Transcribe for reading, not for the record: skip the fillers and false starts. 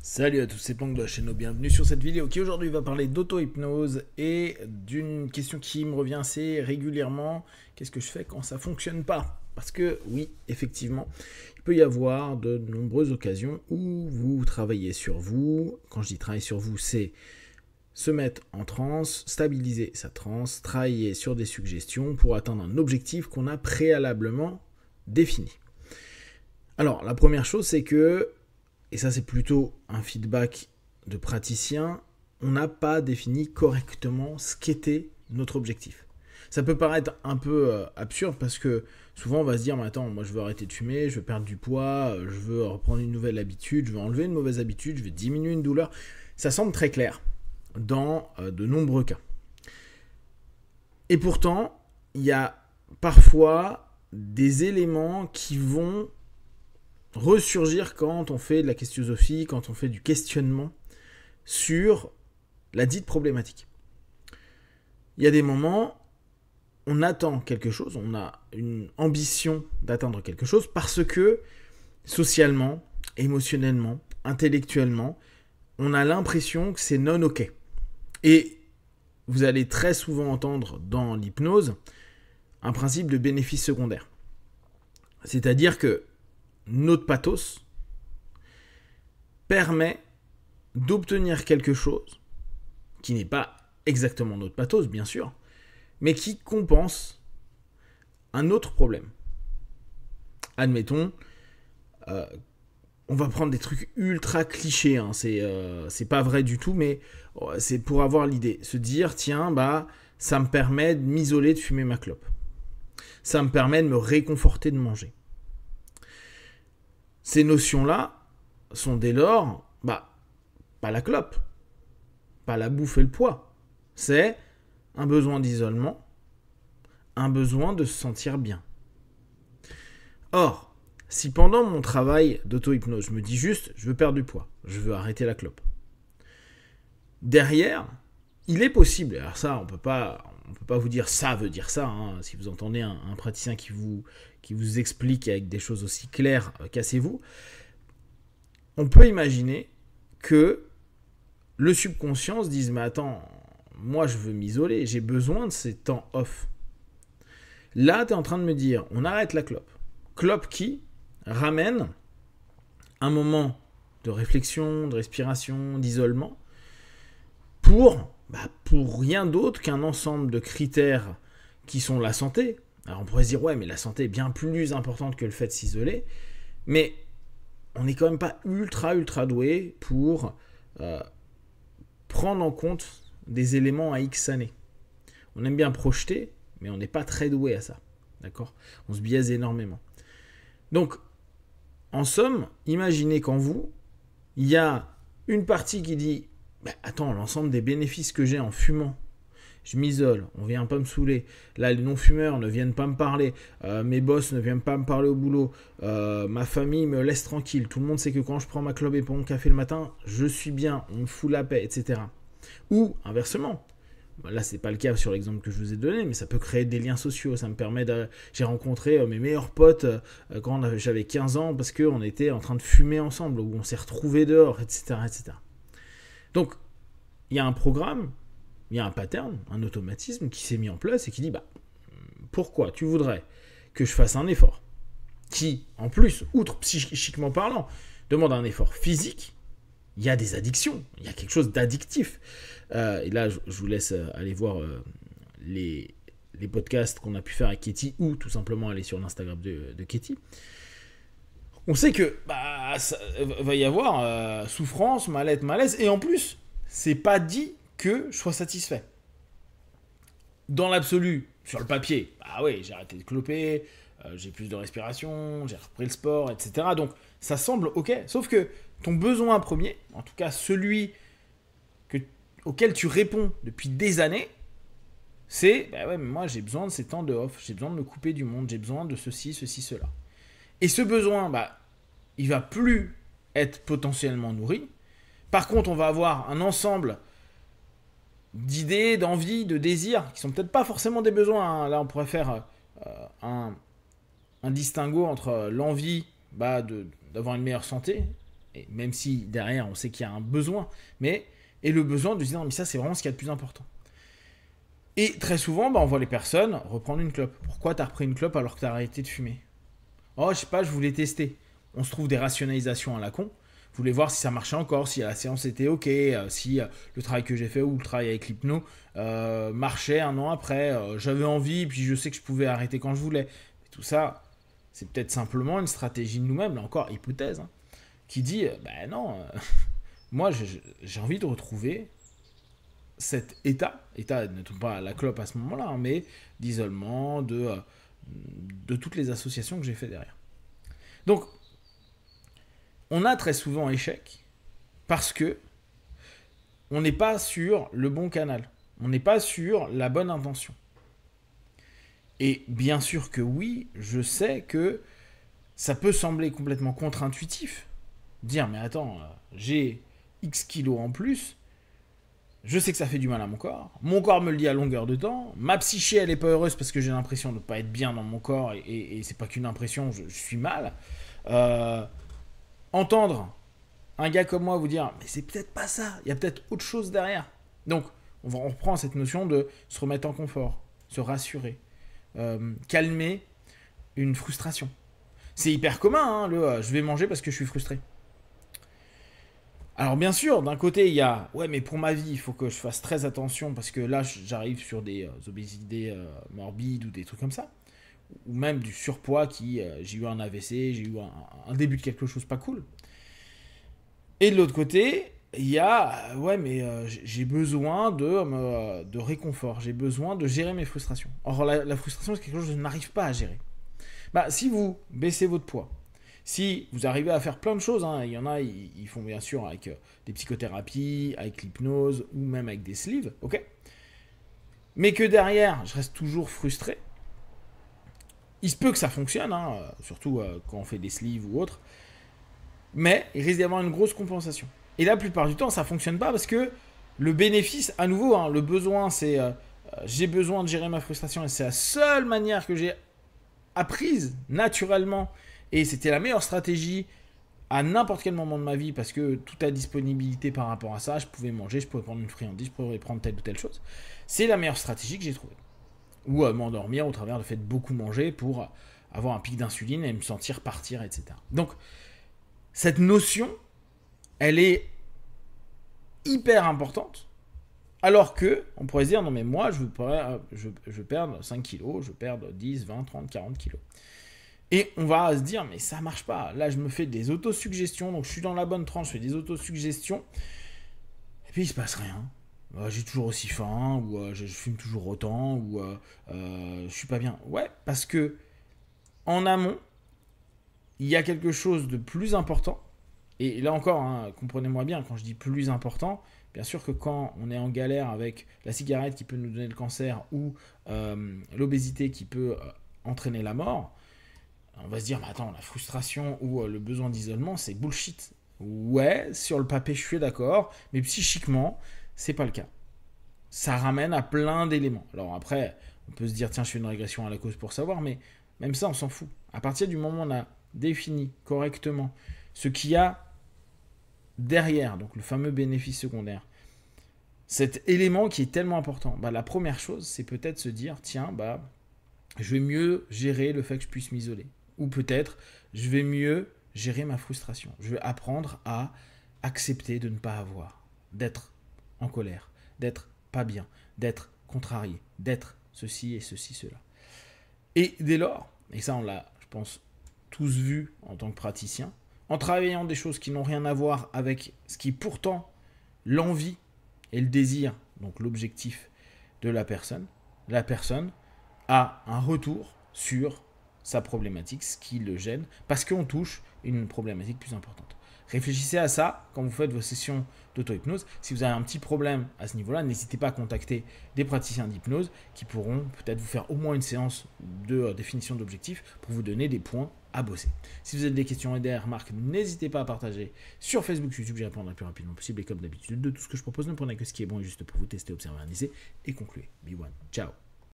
Salut à tous, c'est Planck de la chaîne, bienvenue sur cette vidéo qui aujourd'hui va parler d'auto-hypnose et d'une question qui me revient assez régulièrement. Qu'est-ce que je fais quand ça fonctionne pas? Parce que oui, effectivement, il peut y avoir de nombreuses occasions où vous travaillez sur vous. Quand je dis travailler sur vous, c'est se mettre en transe, stabiliser sa transe, travailler sur des suggestions pour atteindre un objectif qu'on a préalablement défini. Alors, la première chose, c'est que et ça c'est plutôt un feedback de praticien, on n'a pas défini correctement ce qu'était notre objectif. Ça peut paraître un peu absurde parce que souvent on va se dire mais attends, moi je veux arrêter de fumer, je veux perdre du poids, je veux reprendre une nouvelle habitude, je veux enlever une mauvaise habitude, je veux diminuer une douleur. Ça semble très clair dans de nombreux cas. Et pourtant, il y a parfois des éléments qui vont ressurgir quand on fait de la questionnosophie, quand on fait du questionnement sur la dite problématique. Il y a des moments, on attend quelque chose, on a une ambition d'atteindre quelque chose parce que socialement, émotionnellement, intellectuellement, on a l'impression que c'est non ok. Et vous allez très souvent entendre dans l'hypnose un principe de bénéfice secondaire. C'est-à-dire que notre pathos permet d'obtenir quelque chose qui n'est pas exactement notre pathos, bien sûr, mais qui compense un autre problème. Admettons, on va prendre des trucs ultra clichés, hein, c'est pas vrai du tout, mais c'est pour avoir l'idée. Se dire, tiens, bah, ça me permet de m'isoler de fumer ma clope. Ça me permet de me réconforter de manger. Ces notions-là sont dès lors, pas la clope, pas la bouffe et le poids. C'est un besoin d'isolement, un besoin de se sentir bien. Or, si pendant mon travail d'auto-hypnose, je me dis juste, je veux perdre du poids, je veux arrêter la clope. Derrière, il est possible, alors ça, on peut pas vous dire ça veut dire ça, hein. Si vous entendez un praticien qui vous explique avec des choses aussi claires, cassez-vous. On peut imaginer que le subconscient se dise, mais attends, moi je veux m'isoler, j'ai besoin de ces temps off. Là, tu es en train de me dire, on arrête la clope. Clope qui ramène un moment de réflexion, de respiration, d'isolement, pour rien d'autre qu'un ensemble de critères qui sont la santé. Alors on pourrait se dire, ouais, mais la santé est bien plus importante que le fait de s'isoler, mais on n'est quand même pas ultra doué pour prendre en compte des éléments à X années. On aime bien projeter, mais on n'est pas très doué à ça. D'accord ? On se biaise énormément. Donc, en somme, imaginez qu'en vous, il y a une partie qui dit attends, l'ensemble des bénéfices que j'ai en fumant, je m'isole, on vient pas me saouler, là les non-fumeurs ne viennent pas me parler, mes boss ne viennent pas me parler au boulot, ma famille me laisse tranquille, tout le monde sait que quand je prends ma clope et mon café le matin, je suis bien, on me fout la paix, etc. Ou inversement, là c'est pas le cas sur l'exemple que je vous ai donné, mais ça peut créer des liens sociaux, ça me permet de... J'ai rencontré mes meilleurs potes quand j'avais 15 ans parce qu'on était en train de fumer ensemble, ou on s'est retrouvés dehors, etc. etc. Donc, il y a un programme, il y a un pattern, un automatisme qui s'est mis en place et qui dit, pourquoi tu voudrais que je fasse un effort qui, en plus, outre psychiquement parlant, demande un effort physique. Il y a des addictions, il y a quelque chose d'addictif. Et là, je vous laisse aller voir les podcasts qu'on a pu faire avec Katie ou tout simplement aller sur l'Instagram de Katie. On sait que ça va y avoir souffrance, mal-être, malaise, et en plus, c'est pas dit que je sois satisfait. Dans l'absolu, sur le papier, oui, j'ai arrêté de cloper, j'ai plus de respiration, j'ai repris le sport, etc. Donc ça semble ok, sauf que ton besoin premier, en tout cas celui auquel tu réponds depuis des années, c'est mais moi j'ai besoin de ces temps de off, j'ai besoin de me couper du monde, j'ai besoin de ceci, cela. Et ce besoin, il va plus être potentiellement nourri. Par contre, on va avoir un ensemble d'idées, d'envies, de désirs, qui sont peut-être pas forcément des besoins. Hein. Là, on pourrait faire un distinguo entre l'envie d'avoir une meilleure santé, Et même si derrière, on sait qu'il y a un besoin, et le besoin de se dire, non, mais ça, c'est vraiment ce qu'il y a de plus important. Et très souvent, on voit les personnes reprendre une clope. Pourquoi tu as repris une clope alors que tu as arrêté de fumer? Oh, je sais pas, je voulais tester. On se trouve des rationalisations à la con. Je voulais voir si ça marchait encore, si la séance était ok, si le travail que j'ai fait ou le travail avec l'hypno marchait un an après. J'avais envie, puis je sais que je pouvais arrêter quand je voulais. Et tout ça, c'est peut-être simplement une stratégie de nous-mêmes, là encore, hypothèse, hein, qui dit, ben non, moi j'ai envie de retrouver cet état ne tombe pas à la clope à ce moment-là, hein, mais d'isolement, de toutes les associations que j'ai fait derrière. Donc, on a très souvent échec parce que on n'est pas sur le bon canal. On n'est pas sur la bonne intention. Et bien sûr que oui, je sais que ça peut sembler complètement contre-intuitif. Dire, mais attends, j'ai X kilos en plus, je sais que ça fait du mal à mon corps me le dit à longueur de temps, ma psyché elle est pas heureuse parce que j'ai l'impression de ne pas être bien dans mon corps, et c'est pas qu'une impression, je suis mal. Entendre un gars comme moi vous dire, mais c'est peut-être pas ça, il y a peut-être autre chose derrière. Donc, on reprend cette notion de se remettre en confort, se rassurer, calmer une frustration. C'est hyper commun, hein, je vais manger parce que je suis frustré. Alors bien sûr, d'un côté, il y a, ouais, mais pour ma vie, il faut que je fasse très attention parce que là, j'arrive sur des obésités morbides ou des trucs comme ça. Ou même du surpoids j'ai eu un AVC, j'ai eu un début de quelque chose pas cool. Et de l'autre côté, il y a, ouais, mais j'ai besoin de réconfort, j'ai besoin de gérer mes frustrations. Or, la frustration, c'est quelque chose que je n'arrive pas à gérer. Bah, si vous baissez votre poids, si vous arrivez à faire plein de choses, hein, il y en a, ils font bien sûr avec des psychothérapies, avec l'hypnose ou même avec des sleeves, ok? Mais que derrière, je reste toujours frustré. Il se peut que ça fonctionne, hein, surtout quand on fait des sleeves ou autre, mais il risque d'y avoir une grosse compensation. Et la plupart du temps, ça ne fonctionne pas parce que le bénéfice, à nouveau, hein, le besoin, c'est j'ai besoin de gérer ma frustration et c'est la seule manière que j'ai apprise naturellement. Et c'était la meilleure stratégie à n'importe quel moment de ma vie parce que toute la disponibilité par rapport à ça, je pouvais manger, je pouvais prendre une friandise, je pouvais prendre telle ou telle chose. C'est la meilleure stratégie que j'ai trouvée. Ou m'endormir au travers du fait de beaucoup manger pour avoir un pic d'insuline et me sentir partir, etc. Donc, cette notion, elle est hyper importante. Alors que, on pourrait se dire, non mais moi, je veux perdre 5 kilos, je veux perdre 10, 20, 30, 40 kilos. Et on va se dire, mais ça marche pas. Là, je me fais des autosuggestions, donc je suis dans la bonne tranche, je fais des autosuggestions, et puis il se passe rien. J'ai toujours aussi faim, ou je fume toujours autant, ou je suis pas bien. Ouais, parce que en amont, il y a quelque chose de plus important. Et là encore, hein, comprenez-moi bien, quand je dis plus important, bien sûr que quand on est en galère avec la cigarette qui peut nous donner le cancer ou l'obésité qui peut entraîner la mort, on va se dire, mais attends, la frustration ou le besoin d'isolement, c'est bullshit. Ouais, sur le papier, je suis d'accord, mais psychiquement, c'est pas le cas. Ça ramène à plein d'éléments. Alors après, on peut se dire, tiens, je fais une régression à la cause pour savoir, mais même ça, on s'en fout. À partir du moment où on a défini correctement ce qu'il y a derrière, donc le fameux bénéfice secondaire, cet élément qui est tellement important, la première chose, c'est peut-être se dire, tiens, je vais mieux gérer le fait que je puisse m'isoler. Ou peut-être, je vais mieux gérer ma frustration. Je vais apprendre à accepter de ne pas avoir, d'être en colère, d'être pas bien, d'être contrarié, d'être ceci et ceci, cela. Et dès lors, et ça on l'a, je pense, tous vu en tant que praticien, en travaillant des choses qui n'ont rien à voir avec ce qui est pourtant l'envie et le désir, donc l'objectif de la personne a un retour sur sa problématique, ce qui le gêne, parce qu'on touche une problématique plus importante. Réfléchissez à ça quand vous faites vos sessions d'auto-hypnose. Si vous avez un petit problème à ce niveau-là, n'hésitez pas à contacter des praticiens d'hypnose qui pourront peut-être vous faire au moins une séance de définition d'objectifs pour vous donner des points à bosser. Si vous avez des questions et des remarques, n'hésitez pas à partager sur Facebook, YouTube, j'y répondrai le plus rapidement possible. Et comme d'habitude, de tout ce que je propose, ne prenez que ce qui est bon et juste pour vous tester, observer, analyser et conclure. Be one. Ciao.